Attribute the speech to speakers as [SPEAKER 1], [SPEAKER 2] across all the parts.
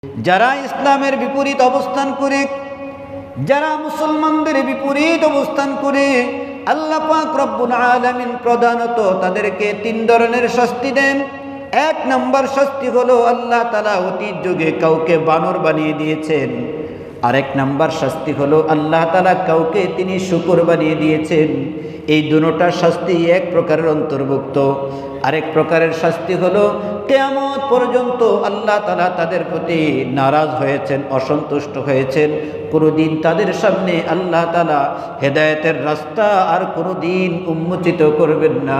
[SPEAKER 1] যারা ইসলামের বিপরীত অবস্থান করে, যারা মুসলমানদের বিপরীত অবস্থান করে, আল্লাহ পাক রব্বুল আলামিন প্রধানত তাদেরকে 3 ধরনের শাস্তি দেন। 1 নম্বর শাস্তি হলো আল্লাহ তাআলা অতীত যুগে কাউকে বানর বানিয়ে দিয়েছেন। আরেক নাম্বার শাস্তি হলো আল্লাহ তাআলা কাউকে তিনি শূকর বানিয়ে দিয়েছেন। এই দুটোটা শাস্তি এক প্রকারের অন্তর্ভুক্ত। আরেক প্রকারের শাস্তি হলো কিয়ামত পর্যন্ত আল্লাহ তাআলা তাদের প্রতি নারাজ হয়েছেন, অসন্তুষ্ট হয়েছেন। কোনোদিন তাদের সামনে আল্লাহ তাআলা হেদায়েতের রাস্তা আর কোনোদিন উন্মোচিত করবেন না।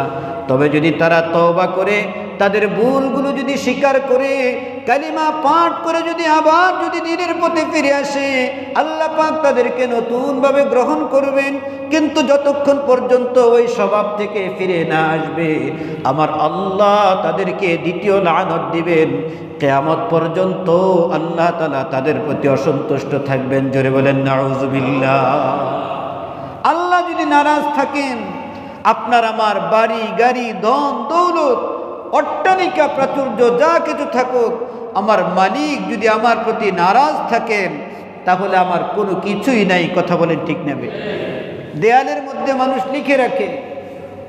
[SPEAKER 1] তবে যদি তারা তওবা করে, তাদের ভুলগুলো যদি স্বীকার করে, কালিমা পাঠ করে যদি আবার যদি দ্বীনের পথে ফিরে আসে, আল্লাহ পাক তাদেরকে নতুনভাবে গ্রহণ করবেন। কিন্তু যতক্ষণ পর্যন্ত ওই স্বভাব থেকে ফিরে না আসবে, আমার আল্লাহ তাদেরকে দ্বিতীয় লানত দিবেন। কিয়ামত পর্যন্ত আল্লাহ তাআলা তাদের প্রতি অসন্তুষ্ট থাকবেন। জোরে বলেন নাউজুবিল্লাহ। আল্লাহ যদি নারাজ থাকেন, আপনার আমার বাড়ি গাড়ি ধন দৌলত অট্টালিকা প্রাচুর্য যা কিছু থাকুক, আমার মালিক যদি আমার প্রতি নারাজ থাকেন, তাহলে আমার কোনো কিছুই নাই। কথা বলেন ঠিক নেবে। দেয়ালের মধ্যে মানুষ লিখে রাখে,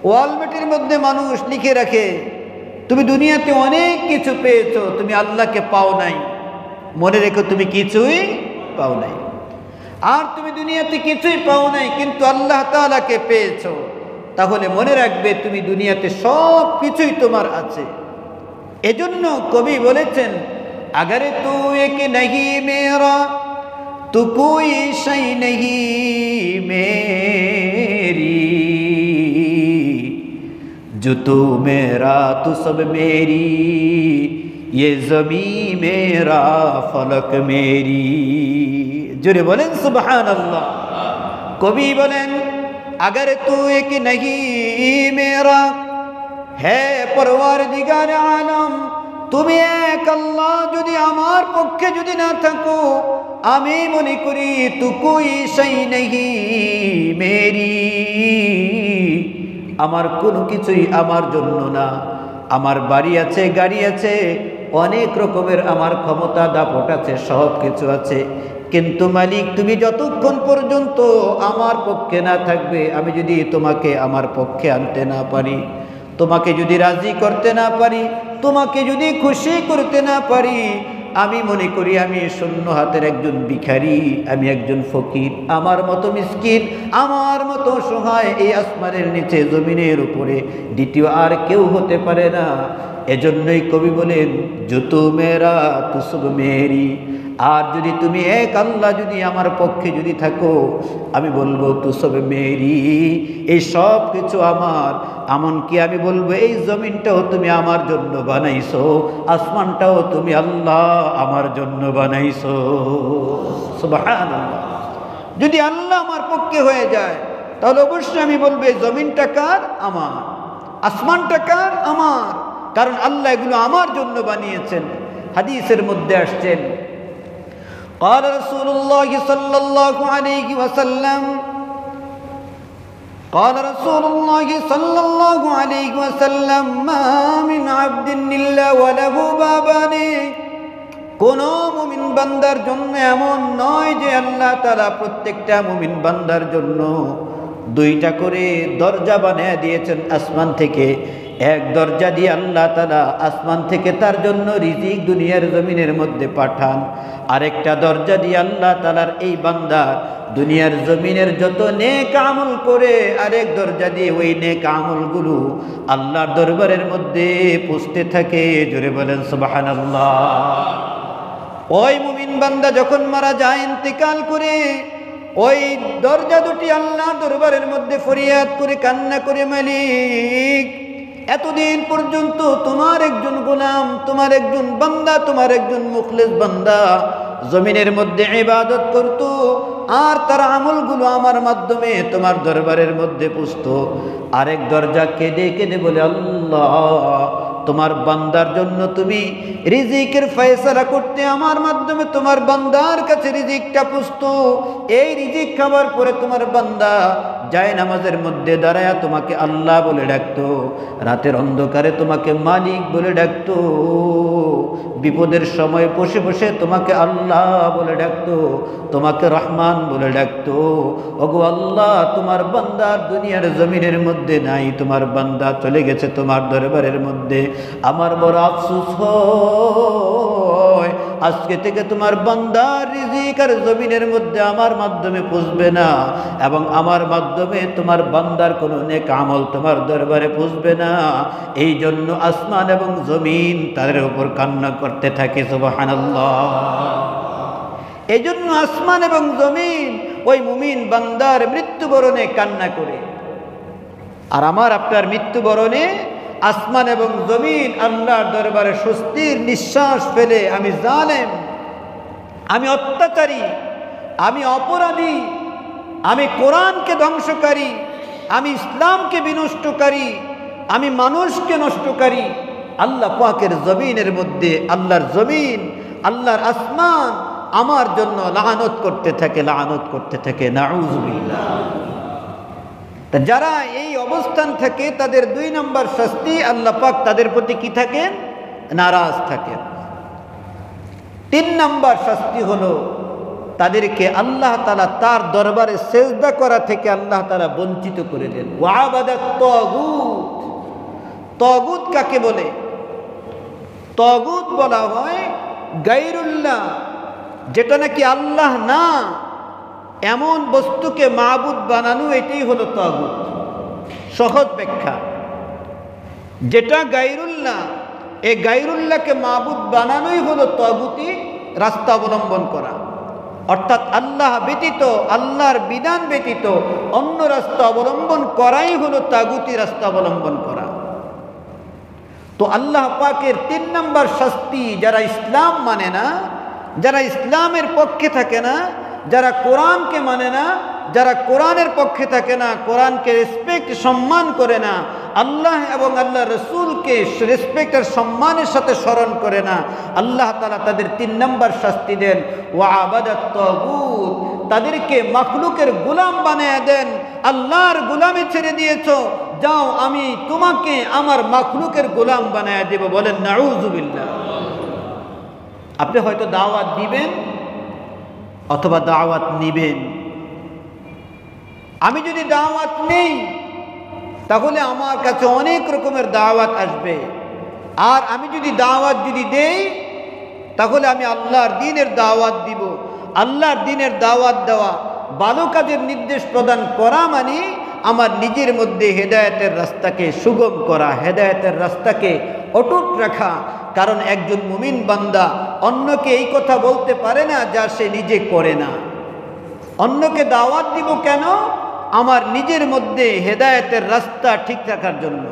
[SPEAKER 1] ওয়ালমেটের মধ্যে মানুষ লিখে রাখে, তুমি দুনিয়াতে অনেক কিছু পেয়েছো, তুমি আল্লাহকে পাও নাই। মনে রেখো, তুমি কিছুই পাও নাই। আর তুমি দুনিয়াতে কিছুই পাও নাই, কিন্তু আল্লাহ তাআলাকে পেয়েছো। তাহলে মনে রাখবে, তুমি দুনিয়াতে সব কিছুই তোমার আছে। এজন্য কবি বলেছেন, আগার তু এক নহি মেরা তু কোই শাই নহি মেরি, जो तू मेरा तू सब मेरी, ये जमी मेरा फलक मेरी। जोरे बोलें सुबहानल्लाह। कवि बोलें, अगर तू एक नहीं मेरा है परवरदिगार आलम, তুমি এক আল্লাহ যদি আমার পক্ষে যদি না থাকো, আমি মনে করি তু কোই শাই নহি মেরি, আমার কোনো কিছুই আমার জন্য না। আমার বাড়ি আছে, গাড়ি আছে, অনেক রকমের আমার ক্ষমতা দাপট আছে, সব কিছু আছে, কিন্তু মালিক তুমি যতক্ষণ পর্যন্ত আমার পক্ষে না থাকবে, আমি যদি তোমাকে আমার পক্ষে আনতে না পারি, তোমাকে যদি রাজি করতে না পারি, তোমাকে যদি খুশি করতে না পারি, আমি মনে করি আমি শূন্য হাতের একজন ভিখারি, আমি একজন ফকির, আমার মতো মিসকিন, আমার মতো সহায় এই আসমানের নিচে জমিনের উপরে দ্বিতীয় আর কেউ হতে পারে না। এজন্যই কবি বলেন, যত মেরা তু সব মেরি। আর যদি তুমি এক আল্লাহ যদি আমার পক্ষে যদি থাকো, আমি বলবো তু সব মেরি, এই সব কিছু আমার। এমনকি আমি বলবো এই জমিনটাও তুমি আমার জন্য বানাইছো, আসমানটাও তুমি আল্লাহ আমার জন্য বানাইছো। সুবহানাল্লাহ। যদি আল্লাহ আমার পক্ষে হয়ে যায়, তাহলে অবশ্যই আমি বলবো এই জমিনটা কার? আমার। আসমানটা কার? আমার। কারণ আল্লাহ এগুলো আমার জন্য বানিয়েছেন। হাদিসের মধ্যে আসছেন, قال رسول الله صلى الله عليه وسلم قال رسول الله صلى الله عليه وسلم ما من عبد إلا وله بابان। কোন মুমিন বান্দার জন্য এমন নয় যে আল্লাহ তাআলা প্রত্যেকটা মুমিন বান্দার জন্য 2টা করে দরজা বানিয়ে দিয়েছেন আসমান থেকে। এক দরজা দিয়ে আল্লাহ তাআলা আসমান থেকে তার জন্য রিজিক দুনিয়ার জমিনের মধ্যে পাঠান। আরেকটা দরজা দিয়ে আল্লাহ তাআলার এই বান্দা দুনিয়ার জমিনের যত নেক আমল করে, আরেক দরজা দিয়ে ওই নেক আমলগুলো আল্লাহর দরবারের মধ্যে পৌঁছতে থাকে। জোরে বলেন সুবহানাল্লাহ। ওই মুমিন বান্দা যখন মারা যায়, ইন্তেকাল করে, ওই দরজা দুটি আল্লাহর দরবারের মধ্যে ফরিয়াদ করে কান্না করে, মালিক এতদিন পর্যন্ত তোমার একজন গোলাম, তোমার একজন বান্দা, তোমার একজন মুখলেস বান্দা জমিনের মধ্যে ইবাদত করত, আর তার আমলগুলো আমার মাধ্যমে তোমার দরবারের মধ্যে পৌঁছতো। আরেক দরজা কেঁদে কেঁদে বলে, আল্লাহ তোমার বান্দার জন্য তুমি রিজিকের ফয়সালা করতে, আমার মাধ্যমে তোমার বান্দার কাছে রিজিকটা পৌঁছতো। এই রিজিক খাবার পরে তোমার বান্দা যায় নামাজের মধ্যে দাঁড়ায়া তোমাকে আল্লাহ বলে ডাকতো, রাতের অন্ধকারে তোমাকে মালিক বলে ডাকতো, বিপদের সময় বসে বসে তোমাকে আল্লাহ বলে ডাকতো, তোমাকে রহমান বলে ডাকতো। ওগো আল্লাহ, তোমার বান্দা দুনিয়ার জমিনের মধ্যে নাই, তোমার বান্দা চলে গেছে তোমার দরবারের মধ্যে। আমার বড় আফসোস হয়, আজকে থেকে তোমার বান্দার রিজিক আর জমিনের মধ্যে আমার মাধ্যমে পৌঁছবে না, এবং আমার মাধ্যমে তোমার বান্দার কোনো নেক আমল তোমার দরবারে পৌঁছবে না। এই জন্য আসমান এবং জমিন তাদের উপর কান্না করতে থাকে। সুবহানাল্লাহ। এই জন্য আসমান এবং জমিন ওই মুমিন বান্দার মৃত্যুবরণে কান্না করে। আর আমার আপনার মৃত্যুবরণে আসমান এবং জমিন আল্লাহর দরবারে স্বস্তির নিঃশ্বাস ফেলে, আমি জালেম, আমি অত্যাচারী, আমি অপরাধী, আমি কোরআনকে ধ্বংসকারী, আমি ইসলামকে বিনষ্টকারী, আমি মানুষকে নষ্টকারী, আল্লাহ পাকের জমিনের মধ্যে আল্লাহর জমিন, আল্লাহর আসমান আমার জন্য লাআনত করতে থাকে, লাআনত করতে থাকে। নাউযুবিল্লাহ। যারা এই অবস্থান থাকে তাদের 2 নম্বর শাস্তি, আল্লাহ পাক তাদের প্রতি কি থাকেন? নারাজ থাকেন। 3 নম্বর শাস্তি হলো তাদেরকে আল্লাহ তাআলা তার দরবারে সেজদা করা থেকে আল্লাহ তাআলা বঞ্চিত করে দেন। ওয়াবাদাত তাগুত। তাগুত কাকে বলে? তাগুত বলা হয় গায়রুল্লাহ, যেটা নাকি আল্লাহ না এমন বস্তুকে মাবুদ বানানো, এটাই হলো তাগুত। সহজ ব্যাখ্যা, যেটা গায়রুল্লাহ, এই গায়রুল্লাহকে মাবুদ বানানোই হলো তাগুতি রাস্তা অবলম্বন করা। অর্থাৎ আল্লাহ ব্যতীত, আল্লাহর বিধান ব্যতীত অন্য রাস্তা অবলম্বন করাই হলো তাগুতি রাস্তা অবলম্বন করা। তো আল্লাহ পাকের 3 নম্বর শাস্তি, যারা ইসলাম মানে না, যারা ইসলামের পক্ষে থাকে না, যারা কোরআনকে মানে না, যারা কোরআনের পক্ষে থাকে না, কোরআনকে রেসপেক্ট সম্মান করে না, আল্লাহ এবং আল্লাহ রসুলকে রেসপেক্ট আর সম্মানের সাথে স্মরণ করে না, আল্লাহ তাআলা তাদের 3 নম্বর শাস্তি দেন। ওয়াবাদাত তাগুত, তাদেরকে মাখলুকের গোলাম বানিয়ে দেন। আল্লাহর গোলামে ছেড়ে দিয়েছো, যাও আমি তোমাকে আমার মাখলুকের গোলাম বানিয়ে দেব। বলেন নাউযুবিল্লাহ। আপনি হয়তো দাওয়াত দিবেন অথবা দাওয়াত নিবেন। আমি যদি দাওয়াত নেই তাহলে আমার কাছে অনেক রকমের দাওয়াত আসবে, আর আমি যদি দাওয়াত দেই তাহলে আমি আল্লাহর দ্বীনের দাওয়াত দিব। আল্লাহর দ্বীনের দাওয়াত দেওয়া, ভালো কাজের নির্দেশ প্রদান করা মানে আমার নিজের মধ্যে হেদায়েতের রাস্তাকে সুগম করা, হেদায়েতের রাস্তাকে অটুট রাখা। কারণ একজন মুমিন বান্দা অন্যকে এই কথা বলতে পারে না যা সে নিজে করে না। অন্যকে দাওয়াত দিব কেন? আমার নিজের মধ্যে হেদায়েতের রাস্তা ঠিক রাখার জন্য।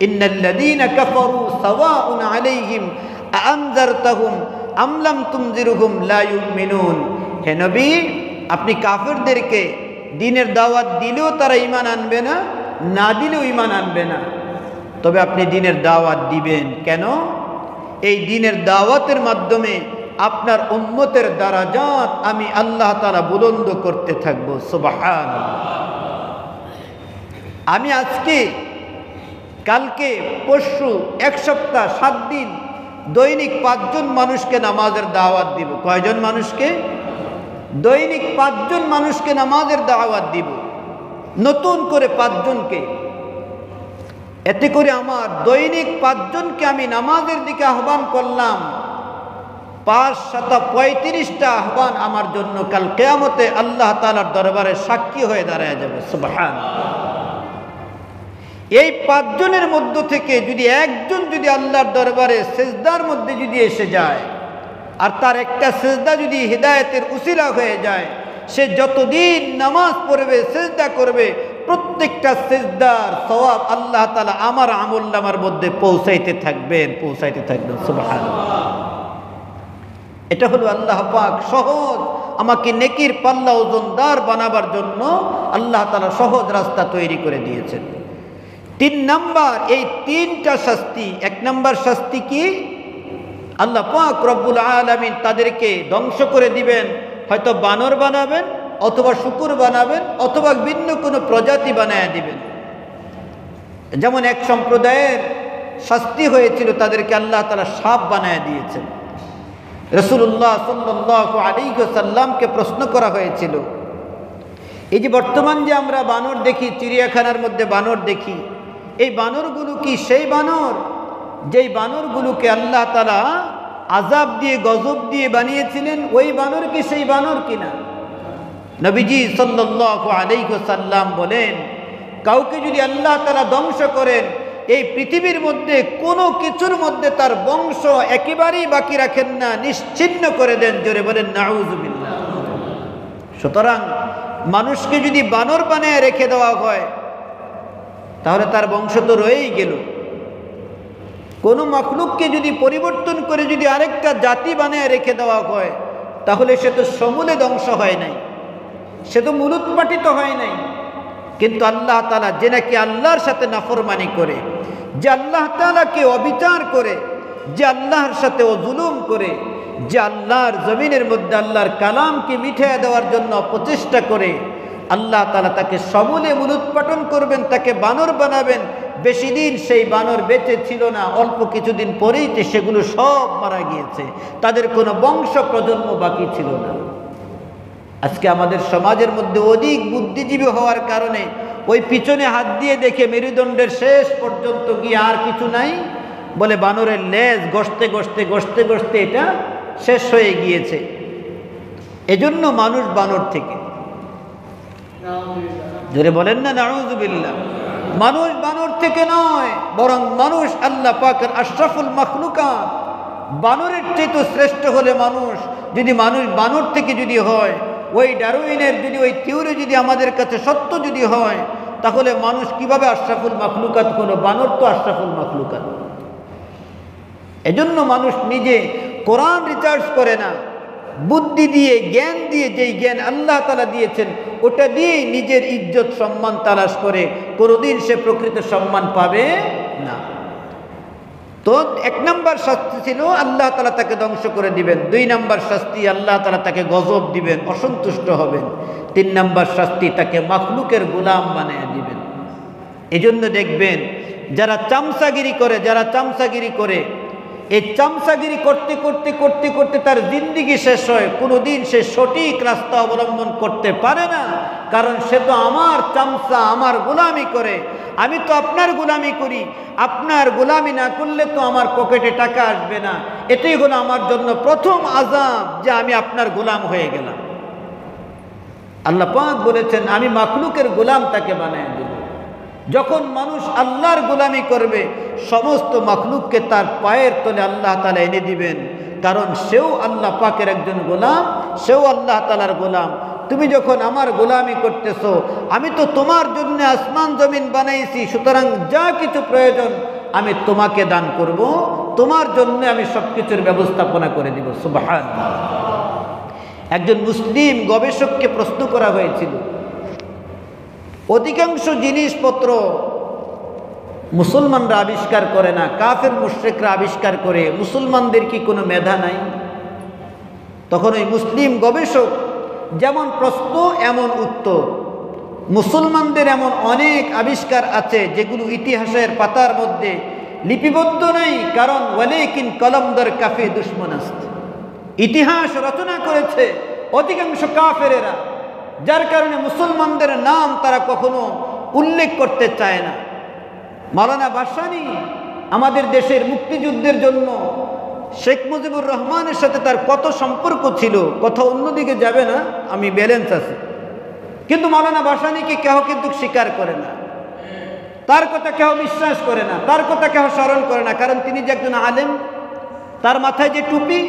[SPEAKER 1] ইন্নাল্লাযীনা কাফারু সাওয়াউন আলাইহিম আনজারতাহুম আম লাম তুনজিরহুম লা ইউমিনুন। হে নবী, আপনি কাফেরদেরকে দ্বীনের দাওয়াত দিলেও তারা ঈমান আনবে না, না দিলেও ঈমান আনবে না। তবে আপনি দ্বীনের দাওয়াত দিবেন কেন? এই দ্বীনের দাওয়াতের মাধ্যমে আপনার উম্মতের দারাজাত আমি আল্লাহ তাআলা বুলন্দ করতে থাকব। সুবহানাল্লাহ। আমি আজকে, কালকে, পরশু, 1 সপ্তাহ, 7 দিন দৈনিক 5 জন মানুষকে নামাজের দাওয়াত দিব। কয়জন মানুষকে? দৈনিক 5 জন মানুষকে নামাজের দাওয়াত দিব, নতুন করে 5 জনকে। এতে করে আমার দৈনিক 5 জনকে আমি নামাজের দিকে আহ্বান করলাম। 5 7 35টা আহ্বান আমার জন্য কাল কিয়ামতে আল্লাহ তাআলার দরবারে সাক্ষী হয়ে দাঁড়ায় যাবে। সুবহানাল্লাহ। এই 5 জনের মধ্য থেকে যদি একজন যদি আল্লাহর দরবারে সিজদার মধ্যে যদি এসে যায়, আর তার একটা সিজদা যদি হিদায়াতের উসিলা হয়ে যায়, সে যতদিন নামাজ পড়বে, সিজদা করবে, প্রত্যেকটা সিজদার সওয়াব আল্লাহ তাআলা আমার আমলনামার মধ্যে পৌঁছাইতে থাকবেন, পৌঁছাইতে থাকবেন। সুবহানাল্লাহ। এটা হলো আল্লাহ পাক সহজ আমাকে নেকির পাল্লা ওজনদার বানাবার জন্য আল্লাহ তাআলা সহজ রাস্তা তৈরি করে দিয়েছেন। 3 নাম্বার, এই 3টা শাস্তি। 1 নাম্বার শাস্তি কি? আল্লাহ পাক রব্বুল আলামিন তাদেরকে ধ্বংস করে দিবেন, হয়তো বানর বানাবেন, অথবা শূকর বানাবেন অথবা ভিন্ন কোনো প্রজাতি বানায় দিবেন। যেমন এক সম্প্রদায়ের শাস্তি হয়েছিল, তাদেরকে আল্লাহ তাআলা সাপ বানায় দিয়েছেন। রাসূলুল্লাহ সাল্লাল্লাহু আলাইহি ওয়াসাল্লামকে প্রশ্ন করা হয়েছিল, এই যে বর্তমান যে আমরা বানর দেখি, চিড়িয়াখানার মধ্যে বানর দেখি, এই বানরগুলো কি সেই বানর যেই বানরগুলোকে আল্লাহ তাআলা আযাব দিয়ে গজব দিয়ে বানিয়েছিলেন? ওই বানর কি সেই বানর কিনা? নবীজি সাল্লাল্লাহু আলাইহি ওয়াসাল্লাম বলেন, কাউকে যদি আল্লাহ তাআলা ধ্বংস করেন, এই পৃথিবীর মধ্যে কোনো কিছুর মধ্যে তার বংশ একেবারেই বাকি রাখেন না, নিশ্চিহ্ন করে দেন। জোরে বলেন নাউযুবিল্লাহ। সুতরাং মানুষকে যদি বানর বানিয়ে রেখে দেওয়া হয়, তাহলে তার বংশ তো রয়েই গেল। কোনো মাখলুককে যদি পরিবর্তন করে যদি আরেকটা জাতি বানিয়ে রেখে দেওয়া হয়, তাহলে সে তো সমূলে ধ্বংস হয় নাই, সে তো মূলোৎপাটিত হয় নাই। কিন্তু আল্লাহ তাআলা যে নাকি আল্লাহর সাথে নাফরমানি করে, যে আল্লাহ তাআলাকে অবিচার করে, যে আল্লাহর সাথে জুলুম করে, যে আল্লাহর জমিনের মধ্যে আল্লাহর কালামকে মিটিয়ে দেওয়ার জন্য প্রচেষ্টা করে, আল্লাহ তাআলা তাকে সমূলে মূলোৎপাটন করবেন, তাকে বানর বানাবেন। বেশি দিন সেই বানর বেঁচে ছিল না, অল্প কিছুদিন পরেই সেগুলো সব মারা গিয়েছে, তাদের কোনো বংশ প্রজন্ম বাকি ছিল না। আজকে আমাদের সমাজের মধ্যে অধিক বুদ্ধিজীবী হওয়ার কারণে ওই পিছনে হাত দিয়ে দেখে মেরুদণ্ডের শেষ পর্যন্ত গিয়ে আর কিছু নাই, বলে বানরের লেজ গসতে গসতে গসতে গসতে এটা শেষ হয়ে গিয়েছে। এজন্য মানুষ বানর থেকে, জোরে বলেন না নাউযুবিল্লাহ। মানুষ বানর থেকে নয়, বরং মানুষ আল্লাহ পাকের আশরাফুল মাখলুকাত। বানরের চেয়ে তো শ্রেষ্ঠ হলে মানুষ, যদি মানুষ বানর থেকে যদি হয়, ওই ডারউইনের যদি ওই থিওরি যদি আমাদের কাছে সত্য যদি হয়, তাহলে মানুষ কিভাবে আশরাফুল মাখলুকাত হলো? বানর তো আশরাফুল মাখলুকাত। এজন্য মানুষ নিজে কোরআন রিসার্চ করে না, বুদ্ধি দিয়ে জ্ঞান দিয়ে, যেই জ্ঞান আল্লাহ তাআলা দিয়েছেন ওটা দিয়েই নিজের ইজ্জত সম্মান তালাশ করে, কোনোদিন সে প্রকৃত সম্মান পাবে না। তো এক নম্বর শাস্তি ছিল আল্লাহ তাআলা তাকে ধ্বংস করে দিবেন। 2 নম্বর শাস্তি আল্লাহ তাআলা তাকে গজব দিবেন, অসন্তুষ্ট হবেন। 3 নম্বর শাস্তি তাকে মাখলুকের গোলাম বানিয়ে দিবেন। এজন্য দেখবেন যারা চামচাগিরি করে, এই চামচাগিরি করতে করতে করতে করতে তার জিন্দেগি শেষ হয়, কোনোদিন সে সঠিক রাস্তা অবলম্বন করতে পারে না। কারণ সে তো আমার চামচা, আমার গোলামি করে, আমি তো আপনার গোলামি করি, আপনার গোলামি না করলে তো আমার পকেটে টাকা আসবে না। এটাই হলো আমার জন্য প্রথম আযাব, যে আমি আপনার গোলাম হয়ে গেলাম। আল্লাহ পাক বলেছেন আমি মাখলুকের গোলাম তাকে বানায় দেব। যখন মানুষ আল্লাহর গোলামি করবে, সমস্ত মাখলুককে তার পায়ের তলে আল্লাহ তাআলা এনে দিবেন। কারণ সেও আল্লাহ পাকের একজন গোলাম, সেও আল্লাহ তাআলার গোলাম। তুমি যখন আমার গোলামি করতেছো, আমি তো তোমার জন্য আসমান জমিন বানাইছি, সুতরাং যা কিছু প্রয়োজন আমি তোমাকে দান করব, তোমার জন্য আমি সবকিছুর ব্যবস্থাপনা করে দিব। সুবহানাল্লাহ। একজন মুসলিম গবেষককে প্রশ্ন করা হয়েছিল, অধিকাংশ জিনিসপত্র মুসলমানরা আবিষ্কার করে না, কাফের মুশরিকরা আবিষ্কার করে, মুসলমানদের কি কোনো মেধা নাই? তখন ওই মুসলিম গবেষক যেমন প্রশ্ন এমন উত্তর। মুসলমানদের এমন অনেক আবিষ্কার আছে যেগুলো ইতিহাসের পাতার মধ্যে লিপিবদ্ধ নাই, কারণ ওয়ালাকিন কলমদার কাফে দুশমন আস্ত, ইতিহাস রচনা করেছে অধিকাংশ কাফেরেরা, যার কারণে মুসলমানদের নাম তারা কখনো উল্লেখ করতে চায় না। মাওলানা ভাসানী আমাদের দেশের মুক্তিযুদ্ধের জন্য শেখ মুজিবুর রহমানের সাথে তার কত সম্পর্ক ছিল, কথা অন্যদিকে যাবে না, আমি ব্যালেন্স আছে। কিন্তু মাওলানা ভাসানীকে কেহ কিন্তু স্বীকার করে না, তার কথা কেহ বিশ্বাস করে না, তার কথা কেহ স্মরণ করে না। কারণ তিনি যে একজন আলেম, তার মাথায় যে টুপি,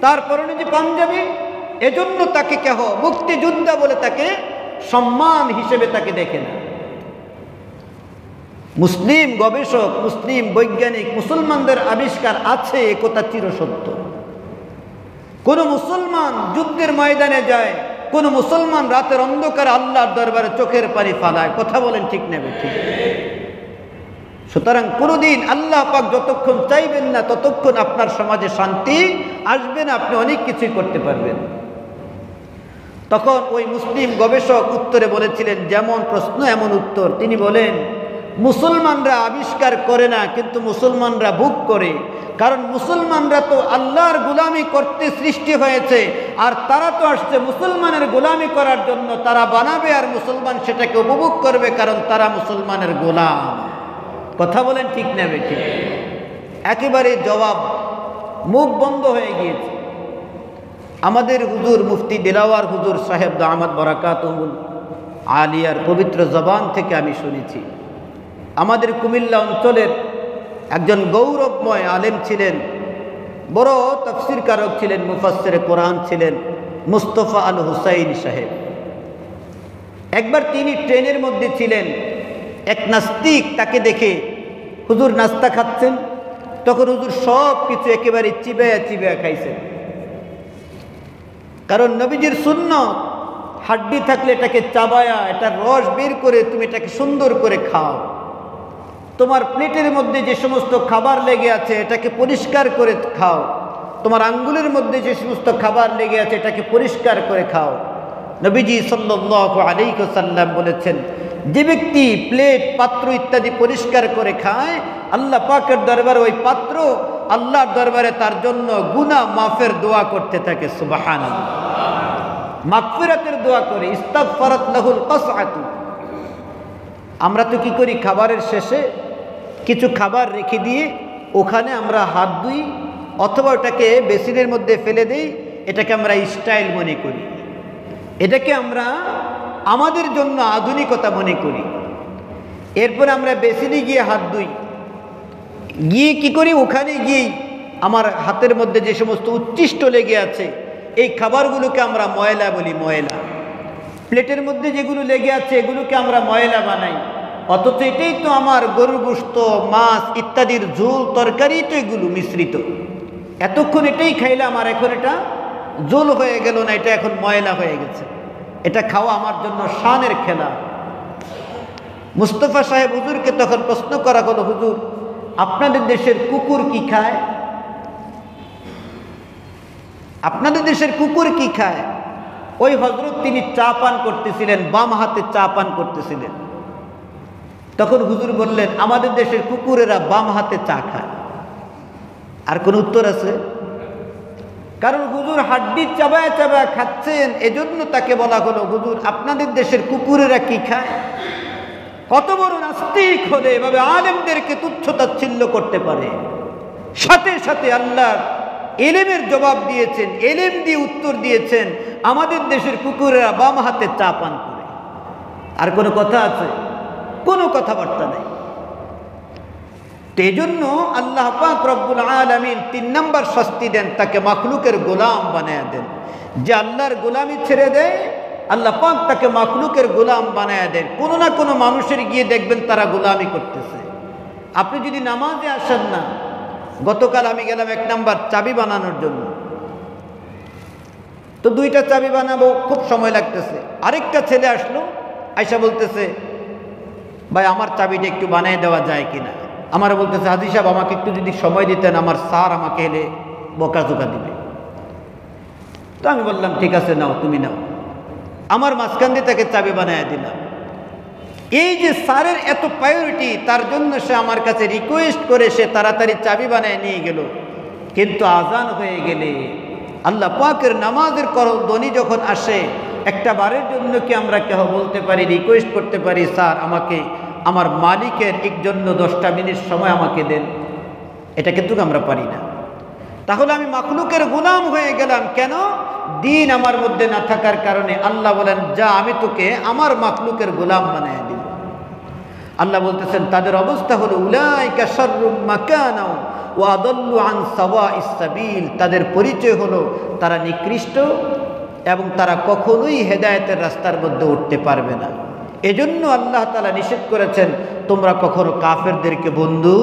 [SPEAKER 1] তার পরনে যে পাঞ্জাবি, এজন্য তাকে কেহ মুক্তিযোদ্ধা বলে তাকে সম্মান হিসেবে তাকে দেখে না। মুসলিম গবেষক, মুসলিম বৈজ্ঞানিক, মুসলমানদের আবিষ্কার আছে, একথা চিরসত্য। কোন মুসলমান যুদ্ধের ময়দানে যায়, কোন মুসলমান রাতের অন্ধকারে আল্লাহর দরবারে চোখের পানি ফালায়, কথা বলেন ঠিক নেবে ঠিক। সুতরাং কোনদিন আল্লাহ পাক যতক্ষণ চাইবেন না ততক্ষণ আপনার সমাজে শান্তি আসবে না, আপনি অনেক কিছুই করতে পারবেন। তখন ওই মুসলিম গবেষক উত্তরে বলেছিলেন, যেমন প্রশ্ন এমন উত্তর। তিনি বলেন, মুসলমানরা আবিষ্কার করে না, কিন্তু মুসলমানরা ভোগ করে। কারণ মুসলমানরা তো আল্লাহর গোলামি করতে সৃষ্টি হয়েছে, আর তারা তো আসছে মুসলমানের গোলামি করার জন্য। তারা বানাবে আর মুসলমান সেটাকে উপভোগ করবে, কারণ তারা মুসলমানের গোলাম। কথা বলেন ঠিক না বেঠিক? একেবারে জবাব, মুখ বন্ধ হয়ে গিয়েছে। আমাদের হুজুর মুফতি দিলাওয়ার হুজুর সাহেব দামাত বরাকাতুহুল আলিয়ার পবিত্র জবান থেকে আমি শুনেছি, আমাদের কুমিল্লা অঞ্চলের একজন গৌরবময় আলেম ছিলেন, বড় তাফসীর কারক ছিলেন, মুফাসসিরে কোরআন ছিলেন, মুস্তফা আল হুসাইন সাহেব। একবার তিনি ট্রেনের মধ্যে ছিলেন, এক নাস্তিক তাকে দেখে, হুজুর নাস্তা খাচ্ছেন, তখন হুজুর সব কিছু একেবারে চিবায়া চিবায়া খাইছেন। কারণ নবীজির সুন্নাত, হাড্ডি থাকলে এটাকে চাবায়া, এটার রস বের করে তুমি এটাকে সুন্দর করে খাও। তোমার প্লেটের মধ্যে যে সমস্ত খাবার লেগে আছে এটাকে পরিষ্কার করে খাও। তোমার আঙ্গুলের মধ্যে যে সমস্ত খাবার লেগে আছে এটাকে পরিষ্কার করে খাও। নবীজি সাল্লাল্লাহু আলাইহি ওয়াসাল্লাম বলেছেন, যে ব্যক্তি প্লেট, পাত্র ইত্যাদি পরিষ্কার করে খায়, আল্লাহ পাকের দরবারে ওই পাত্র আল্লাহর দরবারে তার জন্য গুনাহ মাফের দোয়া করতে থাকে। সুবহানাল্লাহ, মাগফিরাতের দোয়া করে, ইস্তাগফারাত লাহুল কাসআতু। আমরা তো কি করি, খাবারের শেষে কিছু খাবার রেখে দিয়ে ওখানে আমরা হাত ধুই, অথবা ওটাকে বেসিনের মধ্যে ফেলে দেই। এটাকে আমরা স্টাইল মনে করি, এটাকে আমরা আমাদের জন্য আধুনিকতা মনে করি। এরপর আমরা বেসিনে গিয়ে হাত ধুই, গিয়ে কি করি, ওখানে গিয়েই আমার হাতের মধ্যে যে সমস্ত উচ্ছিষ্ট লেগে আছে এই খাবারগুলোকে আমরা ময়লা বলি, ময়লা। প্লেটের মধ্যে যেগুলো লেগে আছে এগুলোকে আমরা ময়লা বানাই, অথচ এটাই তো আমার গরুর গোশত, মাছ ইত্যাদির ঝোল তরকারি, তো এগুলো মিশ্রিত। এতক্ষণ এটাই খাইলাম আর এখন এটা ঝোল হয়ে গেল না, এটা এখন ময়লা হয়ে গেছে। এটা খাওয়া আমার জন্য শানের খেলা। মুস্তফা সাহেব হুজুরকে তখন প্রশ্ন করা হলো, হুজুর আপনাদের দেশের কুকুর কি খায়? আপনাদের দেশের কুকুর কি খায়? ওই হযরত তিনি চা পান করতেছিলেন, বাম হাতে চা পান করতেছিলেন। তখন হুজুর বললেন, আমাদের দেশের কুকুরেরা বাম হাতে চা খায়। আর কোন উত্তর আছে? কারণ হুজুর হাড্ডি চাবায় চাবায় খাচ্ছেন, এজন্য তাকে বলা হলো, হুজুর আপনাদের দেশের কুকুরেরা কি খায়? কত বড় নাস্তিক হলে এভাবে আলেমদেরকে তুচ্ছ-তাচ্ছিল্য করতে পারে? সাথে সাথে আল্লাহর এলেমের জবাব দিয়েছেন, এলেম দিয়ে উত্তর দিয়েছেন, আমাদের দেশের কুকুরেরা বাম হাতে চা পান করে। আর কোনো কথা আছে? কোনো কথাবার্তা নেই। এই জন্য আল্লাহ পাক রব্বুল আলামিন 3 নম্বর শাস্তি দেন, তাকে মাখলুকের গোলাম বানায়া দেন। যে আল্লাহর গোলামি ছেড়ে দেয়, আল্লাহ পাক তাকে মাখলুকের গোলাম বানায়া দেন। কোনো না কোনো মানুষের গিয়ে দেখবেন তারা গোলামি করতেছে। আপনি যদি নামাজে আসেন না, গতকাল আমি গেলাম 1 নাম্বার চাবি বানানোর জন্য, তো 2টা চাবি বানাবো, খুব সময় লাগতেছে। আরেকটা ছেলে আসলো, আয়সা বলতেছে, ভাই আমার চাবিটা একটু বানিয়ে দেওয়া যায় কিনা? আমার বলতেছে, হাজী সাহেব আমাকে একটু যদি সময় দিতেন, আমার স্যার আমাকে এলে বকাঝোকা দিবে। তো আমি বললাম, ঠিক আছে নাও, তুমি নাও। আমার মাঝখান দিয়ে তাকে চাবি বানিয়ে দিলাম। এই যে স্যারের এত প্রায়োরিটি, তার জন্য সে আমার কাছে রিকোয়েস্ট করে সে তাড়াতাড়ি চাবি বানিয়ে নিয়ে গেল। কিন্তু আজান হয়ে গেলে, আল্লাহ পাকের নামাজের ধ্বনি যখন আসে, একটা বারের জন্য কি আমরা কেহ বলতে পারি, রিকোয়েস্ট করতে পারি, স্যার আমাকে আমার মালিকের জন্য 10টা মিনিট সময় আমাকে দেন? এটা কিন্তু আমরা পারি না। তাহলে আমি মাখলুকের গোলাম হয়ে গেলাম। কেন? দিন আমার মধ্যে না থাকার কারণে। আল্লাহ বলেন, যা আমি তোকে আমার মাখলুকের গোলাম বানিয়ে দিব। আল্লাহ বলতেছেন, তাদের অবস্থা হলো উলাইকা শাররুম মাকানা ওয়া আদাল্লু আন সাওয়াইস সাবিল। তাদের পরিচয় হলো তারা নিকৃষ্ট এবং তারা কখনোই হেদায়েতের রাস্তার মধ্যে উঠতে পারবে না। এজন্য আল্লাহ তাআলা নিষেধ করেছেন, তোমরা কখনো কাফেরদেরকে বন্ধু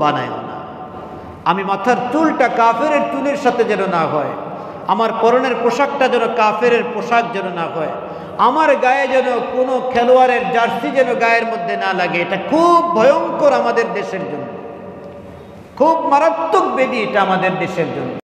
[SPEAKER 1] বানায়ো না। আমি মাথার চুলটা কাফেরের চুলের সাথে যেন না হয়, আমার পরনের পোশাকটা যেন কাফের পোশাক যেন না হয়, আমার গায়ে যেন কোনো খেলোয়াড়ের জার্সি যেন গায়ের মধ্যে না লাগে। এটা খুব ভয়ঙ্কর আমাদের দেশের জন্য, খুব মারাত্মক ব্যাধি এটা আমাদের দেশের জন্য।